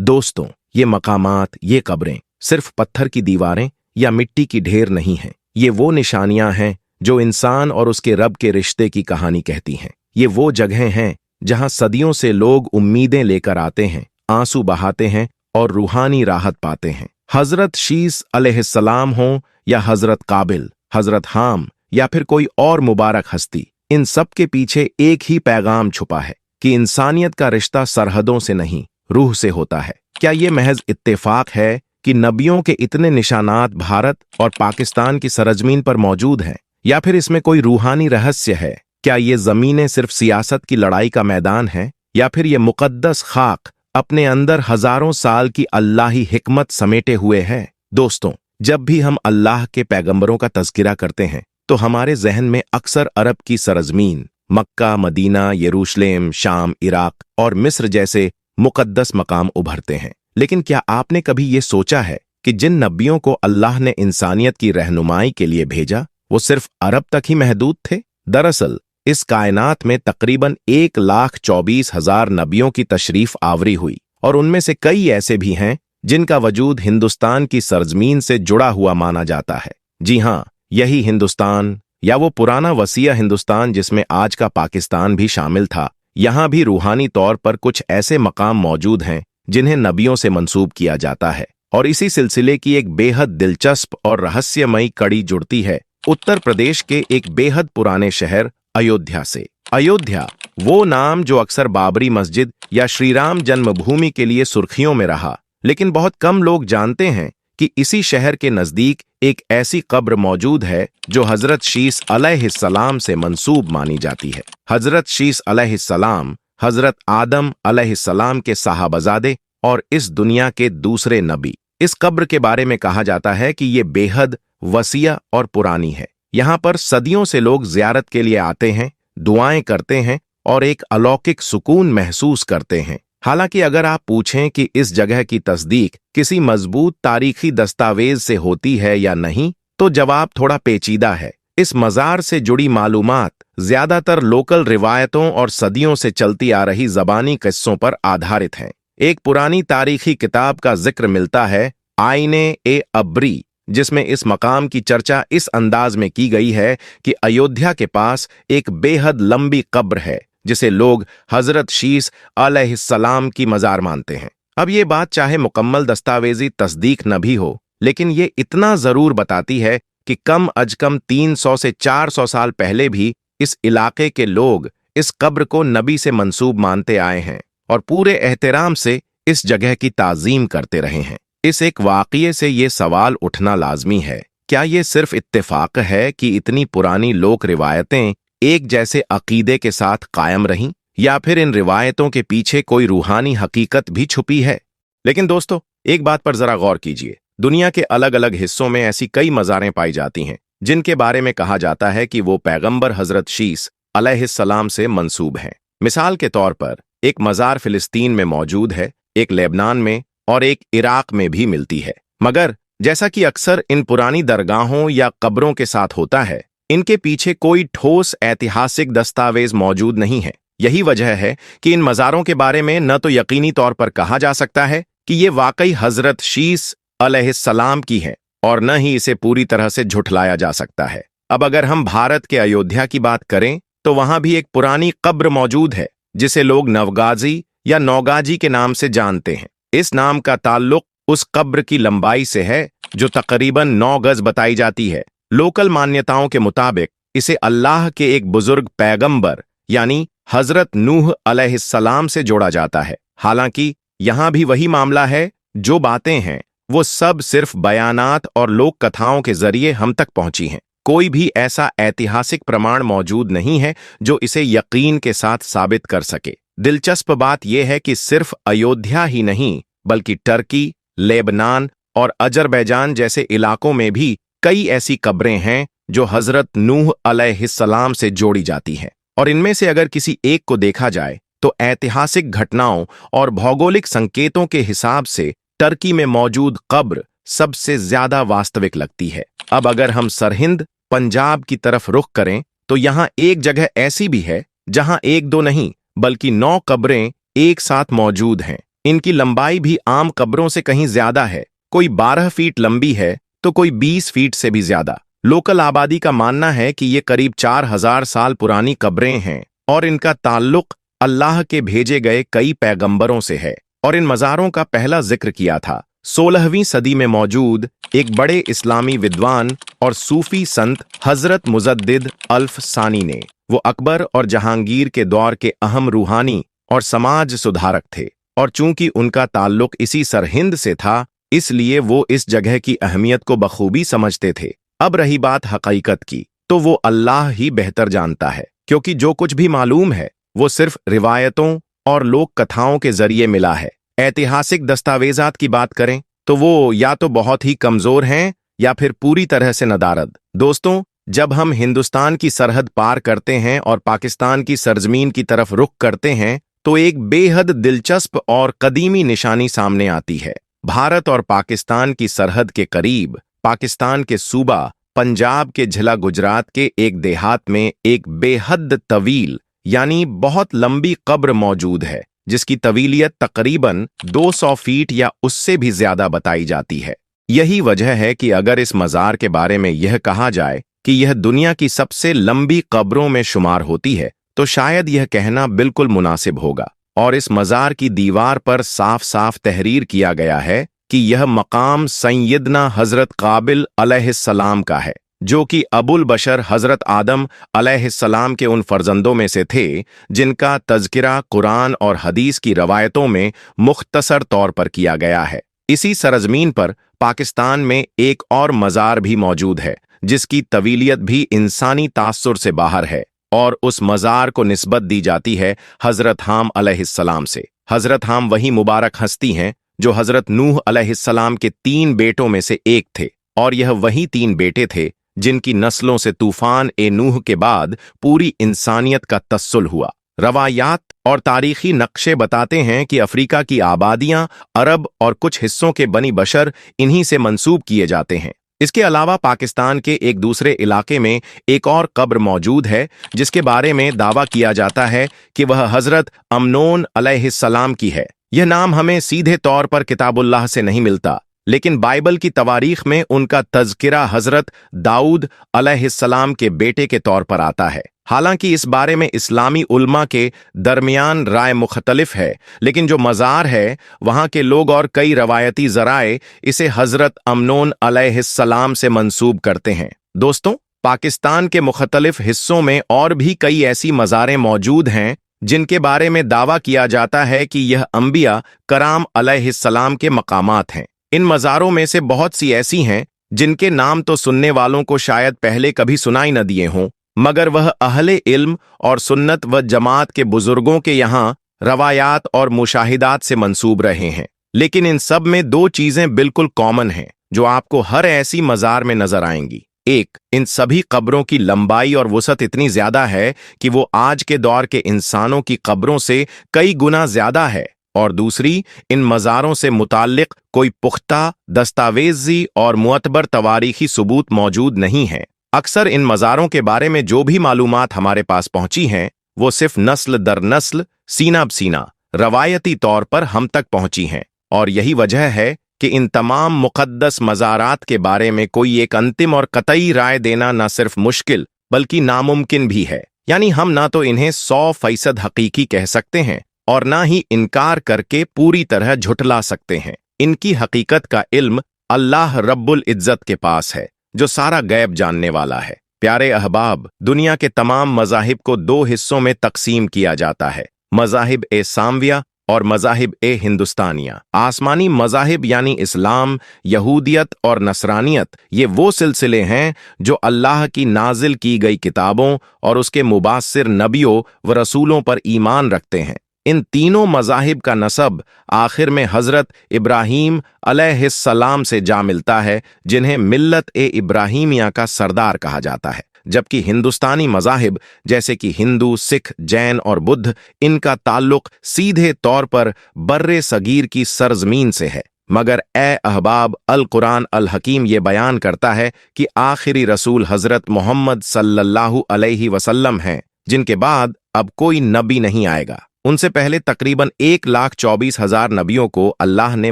दोस्तों, ये मकामात, ये कब्रें सिर्फ पत्थर की दीवारें या मिट्टी की ढेर नहीं हैं। ये वो निशानियां हैं जो इंसान और उसके रब के रिश्ते की कहानी कहती हैं। ये वो जगहें हैं जहां सदियों से लोग उम्मीदें लेकर आते हैं, आंसू बहाते हैं और रूहानी राहत पाते हैं। हजरत शीस अलैहिस्सलाम हो या हजरत काबिल, हजरत हाम या फिर कोई और मुबारक हस्ती, इन सब के पीछे एक ही पैगाम छुपा है कि इंसानियत का रिश्ता सरहदों से नहीं, रूह से होता है। क्या ये महज इत्तेफाक है कि नबियों के इतने निशानात भारत और पाकिस्तान की सरजमीन पर मौजूद हैं, या फिर इसमें कोई रूहानी रहस्य है? क्या ये जमीनें सिर्फ सियासत की लड़ाई का मैदान है, या फिर ये मुकद्दस खाक अपने अंदर हजारों साल की अल्लाही हिकमत समेटे हुए है? दोस्तों, जब भी हम अल्लाह के पैगंबरों का तज़किरा करते हैं तो हमारे जहन में अक्सर अरब की सरजमीन, मक्का, मदीना, यरूशलेम, शाम, इराक और मिस्र जैसे मुकद्दस मकाम उभरते हैं। लेकिन क्या आपने कभी ये सोचा है कि जिन नबियों को अल्लाह ने इंसानियत की रहनुमाई के लिए भेजा, वो सिर्फ अरब तक ही महदूद थे? दरअसल इस कायनात में तकरीबन 1,24,000 नबियों की तशरीफ आवरी हुई, और उनमें से कई ऐसे भी हैं जिनका वजूद हिंदुस्तान की सरजमीन से जुड़ा हुआ माना जाता है। जी हाँ, यही हिंदुस्तान, या वो पुराना वसीया हिंदुस्तान जिसमें आज का पाकिस्तान भी शामिल था। यहाँ भी रूहानी तौर पर कुछ ऐसे मकाम मौजूद हैं जिन्हें नबियों से मंसूब किया जाता है, और इसी सिलसिले की एक बेहद दिलचस्प और रहस्यमयी कड़ी जुड़ती है उत्तर प्रदेश के एक बेहद पुराने शहर अयोध्या से। अयोध्या, वो नाम जो अक्सर बाबरी मस्जिद या श्रीराम जन्मभूमि के लिए सुर्खियों में रहा, लेकिन बहुत कम लोग जानते हैं कि इसी शहर के नजदीक एक ऐसी कब्र मौजूद है जो हजरत शीस अलैहिस्सलाम से मंसूब मानी जाती है। हजरत शीस अलैहिस्सलाम हजरत आदम अलैहिस्सलाम के साहबजादे और इस दुनिया के दूसरे नबी। इस कब्र के बारे में कहा जाता है कि ये बेहद वसीया और पुरानी है। यहाँ पर सदियों से लोग ज़ियारत के लिए आते हैं, दुआएं करते हैं और एक अलौकिक सुकून महसूस करते हैं। हालांकि अगर आप पूछें कि इस जगह की तस्दीक किसी मजबूत तारीखी दस्तावेज से होती है या नहीं, तो जवाब थोड़ा पेचीदा है। इस मज़ार से जुड़ी मालूमात ज्यादातर लोकल रिवायतों और सदियों से चलती आ रही ज़बानी किस्सों पर आधारित हैं। एक पुरानी तारीखी किताब का जिक्र मिलता है, आईने-ए-अबरी, जिसमें इस मकाम की चर्चा इस अंदाज में की गई है कि अयोध्या के पास एक बेहद लंबी कब्र है जिसे लोग हजरत शीस अलैहिस्सलाम की मज़ार मानते हैं। अब ये बात चाहे मुकम्मल दस्तावेजी तस्दीक न भी हो, लेकिन ये इतना ज़रूर बताती है कि कम अज कम 300 से 400 साल पहले भी इस इलाके के लोग इस कब्र को नबी से मंसूब मानते आए हैं और पूरे एहतराम से इस जगह की ताज़ीम करते रहे हैं। इस एक वाक़ये से ये सवाल उठना लाजमी है, क्या ये सिर्फ इत्तेफाक है कि इतनी पुरानी लोक रिवायतें एक जैसे अकीदे के साथ कायम रहीं, या फिर इन रिवायतों के पीछे कोई रूहानी हकीकत भी छुपी है? लेकिन दोस्तों, एक बात पर जरा गौर कीजिए। दुनिया के अलग अलग हिस्सों में ऐसी कई मज़ारें पाई जाती हैं जिनके बारे में कहा जाता है कि वो पैगंबर हजरत शीस अलैहिस्सलाम से मंसूब हैं। मिसाल के तौर पर एक मज़ार फिलिस्तीन में मौजूद है, एक लेबनान में और एक इराक में भी मिलती है। मगर जैसा कि अक्सर इन पुरानी दरगाहों या कब्रों के साथ होता है, इनके पीछे कोई ठोस ऐतिहासिक दस्तावेज मौजूद नहीं है। यही वजह है कि इन मज़ारों के बारे में न तो यकीनी तौर पर कहा जा सकता है कि ये वाकई हजरत शीस अलैहिस्सलाम की है, और न ही इसे पूरी तरह से झुठलाया जा सकता है। अब अगर हम भारत के अयोध्या की बात करें तो वहां भी एक पुरानी कब्र मौजूद है जिसे लोग नवगाजी या नौगाजी के नाम से जानते हैं। इस नाम का ताल्लुक उस कब्र की लंबाई से है जो तकरीबन 9 गज बताई जाती है। लोकल मान्यताओं के मुताबिक इसे अल्लाह के एक बुजुर्ग पैगंबर यानी हजरत नूह अलैहिस्सलाम से जोड़ा जाता है। हालांकि यहां भी वही मामला है, जो बातें हैं वो सब सिर्फ बयानात और लोक कथाओं के जरिए हम तक पहुंची हैं। कोई भी ऐसा ऐतिहासिक प्रमाण मौजूद नहीं है जो इसे यकीन के साथ साबित कर सके। दिलचस्प बात यह है कि सिर्फ अयोध्या ही नहीं, बल्कि टर्की, लेबनान और अजरबैजान जैसे इलाकों में भी कई ऐसी कब्रें हैं जो हजरत नूह अलैहिस्सलाम से जोड़ी जाती हैं। और इनमें से अगर किसी एक को देखा जाए तो ऐतिहासिक घटनाओं और भौगोलिक संकेतों के हिसाब से टर्की में मौजूद कब्र सबसे ज्यादा वास्तविक लगती है। अब अगर हम सरहिंद, पंजाब की तरफ रुख करें तो यहाँ एक जगह ऐसी भी है जहाँ एक दो नहीं बल्कि 9 कब्रें एक साथ मौजूद हैं। इनकी लंबाई भी आम कब्रों से कहीं ज्यादा है। कोई 12 फीट लंबी है तो कोई 20 फीट से भी ज्यादा। लोकल आबादी का मानना है कि ये करीब 4000 साल पुरानी कब्रें हैं और इनका ताल्लुक अल्लाह के भेजे गए कई पैगंबरों से है। और इन मज़ारों का पहला जिक्र किया था 16वीं सदी में मौजूद एक बड़े इस्लामी विद्वान और सूफी संत हजरत मुजद्दिद अल्फ सानी ने। वो अकबर और जहांगीर के दौर के अहम रूहानी और समाज सुधारक थे, और चूंकि उनका ताल्लुक इसी सरहिंद से था, इसलिए वो इस जगह की अहमियत को बखूबी समझते थे। अब रही बात हकीकत की, तो वो अल्लाह ही बेहतर जानता है, क्योंकि जो कुछ भी मालूम है वो सिर्फ रिवायतों और लोक कथाओं के जरिए मिला है। ऐतिहासिक दस्तावेजात की बात करें तो वो या तो बहुत ही कमजोर हैं या फिर पूरी तरह से नदारद। दोस्तों, जब हम हिंदुस्तान की सरहद पार करते हैं और पाकिस्तान की सरजमीन की तरफ रुख करते हैं तो एक बेहद दिलचस्प और कदीमी निशानी सामने आती है। भारत और पाकिस्तान की सरहद के करीब पाकिस्तान के सूबा पंजाब के जिला गुजरात के एक देहात में एक बेहद तवील यानी बहुत लंबी कब्र मौजूद है, जिसकी तवीलियत तकरीबन 200 फीट या उससे भी ज्यादा बताई जाती है। यही वजह है कि अगर इस मज़ार के बारे में यह कहा जाए कि यह दुनिया की सबसे लंबी कब्रों में शुमार होती है, तो शायद यह कहना बिल्कुल मुनासिब होगा। और इस मज़ार की दीवार पर साफ साफ तहरीर किया गया है कि यह मकाम सैयदना हजरत काबिल अलैहिस्सलाम का है, जो कि अबुल बशर हजरत आदम अलैहिस्सलाम के उन फर्जंदों में से थे जिनका तज़किरा कुरान और हदीस की रवायतों में मुख्तसर तौर पर किया गया है। इसी सरजमीन पर पाकिस्तान में एक और मज़ार भी मौजूद है, जिसकी तवीलियत भी इंसानी तासुर से बाहर है, और उस मज़ार को निस्बत दी जाती है हजरत हाम अलैहिस्सलाम से। हजरत हाम वही मुबारक हस्ती हैं जो हजरत नूह अलैहिस्सलाम के 3 बेटों में से एक थे, और यह वही 3 बेटे थे जिनकी नस्लों से तूफान ए नूह के बाद पूरी इंसानियत का तस्सुल हुआ। रवायात और तारीखी नक्शे बताते हैं कि अफ्रीका की आबादियां अरब और कुछ हिस्सों के बनी बशर इन्हीं से मंसूब किए जाते हैं। इसके अलावा पाकिस्तान के एक दूसरे इलाके में एक और कब्र मौजूद है जिसके बारे में दावा किया जाता है कि वह हजरत अमनोन अलैहिस्सलाम की है। यह नाम हमें सीधे तौर पर किताबुल्लाह से नहीं मिलता, लेकिन बाइबल की तवारीख में उनका तज़किरा हजरत दाऊद अलैहिस्सलाम के बेटे के तौर पर आता है। हालांकि इस बारे में इस्लामी उल्मा के दरमियान राय मुख्तलिफ है, लेकिन जो मज़ार है वहाँ के लोग और कई रवायती ज़राए इसे हजरत अमनोन अलैहिस्सलाम से मंसूब करते हैं। दोस्तों, पाकिस्तान के मुख्तलिफ हिस्सों में और भी कई ऐसी मज़ारें मौजूद हैं जिनके बारे में दावा किया जाता है कि यह अंबिया कराम अलैहिस्सलाम के मकामात हैं। इन मज़ारों में से बहुत सी ऐसी हैं जिनके नाम तो सुनने वालों को शायद पहले कभी सुनाई न दिए हों, मगर वह अहले इल्म और सुन्नत व जमात के बुजुर्गों के यहाँ रवायात और मुशाहिदात से मंसूब रहे हैं। लेकिन इन सब में 2 चीज़ें बिल्कुल कॉमन हैं जो आपको हर ऐसी मज़ार में नजर आएंगी। एक, इन सभी कब्रों की लंबाई और वसअत इतनी ज्यादा है कि वो आज के दौर के इंसानों की कब्रों से कई गुना ज्यादा है। और दूसरी, इन मज़ारों से मुताल्लिक कोई पुख्ता दस्तावेजी और मुअतबर तवारीखी सबूत मौजूद नहीं है। अक्सर इन मज़ारों के बारे में जो भी मालूमात हमारे पास पहुंची हैं वो सिर्फ नस्ल दर नस्ल, सीना ब सीना, रवायती तौर पर हम तक पहुंची हैं। और यही वजह है कि इन तमाम मुक़द्दस मज़ारात के बारे में कोई एक अंतिम और कतई राय देना न सिर्फ मुश्किल बल्कि नामुमकिन भी है। यानी हम ना तो इन्हें 100% हकीकी कह सकते हैं और ना ही इनकार करके पूरी तरह झुठला सकते हैं। इनकी हकीकत का इल्म अल्लाह रब्बुल इज्जत के पास है, जो सारा गैब जानने वाला है। प्यारे अहबाब, दुनिया के तमाम मज़ाहिब को 2 हिस्सों में तकसीम किया जाता है, मज़ाहिब ए सामविया और मज़ाहिब ए हिंदुस्तानिया। आसमानी मज़ाहिब यानी इस्लाम, यहूदियत और नसरानियत, ये वो सिलसिले हैं जो अल्लाह की नाजिल की गई किताबों और उसके मुबास्सिर नबियों व रसूलों पर ईमान रखते हैं। इन तीनों मज़ाहिब का नसब आखिर में हजरत इब्राहीम अलैहिस्सलाम से जा मिलता है, जिन्हें मिल्लत ए इब्राहीमिया का सरदार कहा जाता है। जबकि हिंदुस्तानी मज़ाहिब जैसे कि हिंदू, सिख, जैन और बुद्ध, इनका ताल्लुक सीधे तौर पर बर्रे सगीर की सरजमीन से है। मगर ए अहबाब, अल कुरान अल हकीम ये बयान करता है कि आखिरी रसूल हजरत मोहम्मद सल्लल्लाहु अलैहि वसल्लम हैं, जिनके बाद अब कोई नबी नहीं आएगा। उनसे पहले तकरीबन 1,24,000 नबियों को अल्लाह ने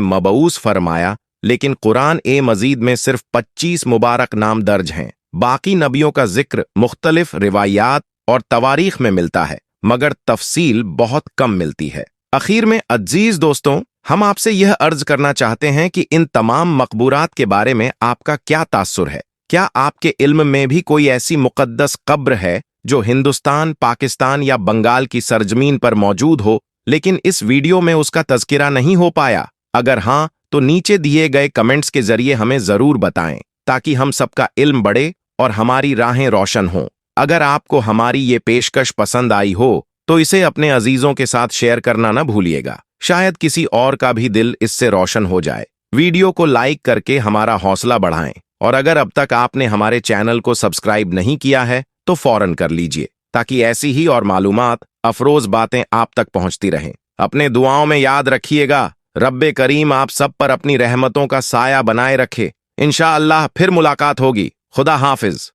मबऊस फरमाया, लेकिन कुरान ए मजीद में सिर्फ 25 मुबारक नाम दर्ज हैं। बाकी नबियों का जिक्र मुख्तलिफ रिवायात और तवारीख में मिलता है, मगर तफसील बहुत कम मिलती है। आखिर में अजीज दोस्तों, हम आपसे यह अर्ज करना चाहते हैं कि इन तमाम मकबूरात के बारे में आपका क्या तासुर है? क्या आपके इल्म में भी कोई ऐसी मुकद्दस कब्र है जो हिंदुस्तान, पाकिस्तान या बंगाल की सरजमीन पर मौजूद हो, लेकिन इस वीडियो में उसका तज़किरा नहीं हो पाया? अगर हाँ, तो नीचे दिए गए कमेंट्स के जरिए हमें जरूर बताएं, ताकि हम सबका इल्म बढ़े और हमारी राहें रोशन हों। अगर आपको हमारी ये पेशकश पसंद आई हो तो इसे अपने अजीजों के साथ शेयर करना न भूलिएगा। शायद किसी और का भी दिल इससे रोशन हो जाए। वीडियो को लाइक करके हमारा हौसला बढ़ाएं, और अगर अब तक आपने हमारे चैनल को सब्सक्राइब नहीं किया है तो फौरन कर लीजिए, ताकि ऐसी ही और मालूमात अफरोज बातें आप तक पहुंचती रहें। अपने दुआओं में याद रखिएगा, रब्बे करीम आप सब पर अपनी रहमतों का साया बनाए रखे। इंशाअल्लाह फिर मुलाकात होगी। खुदा हाफिज।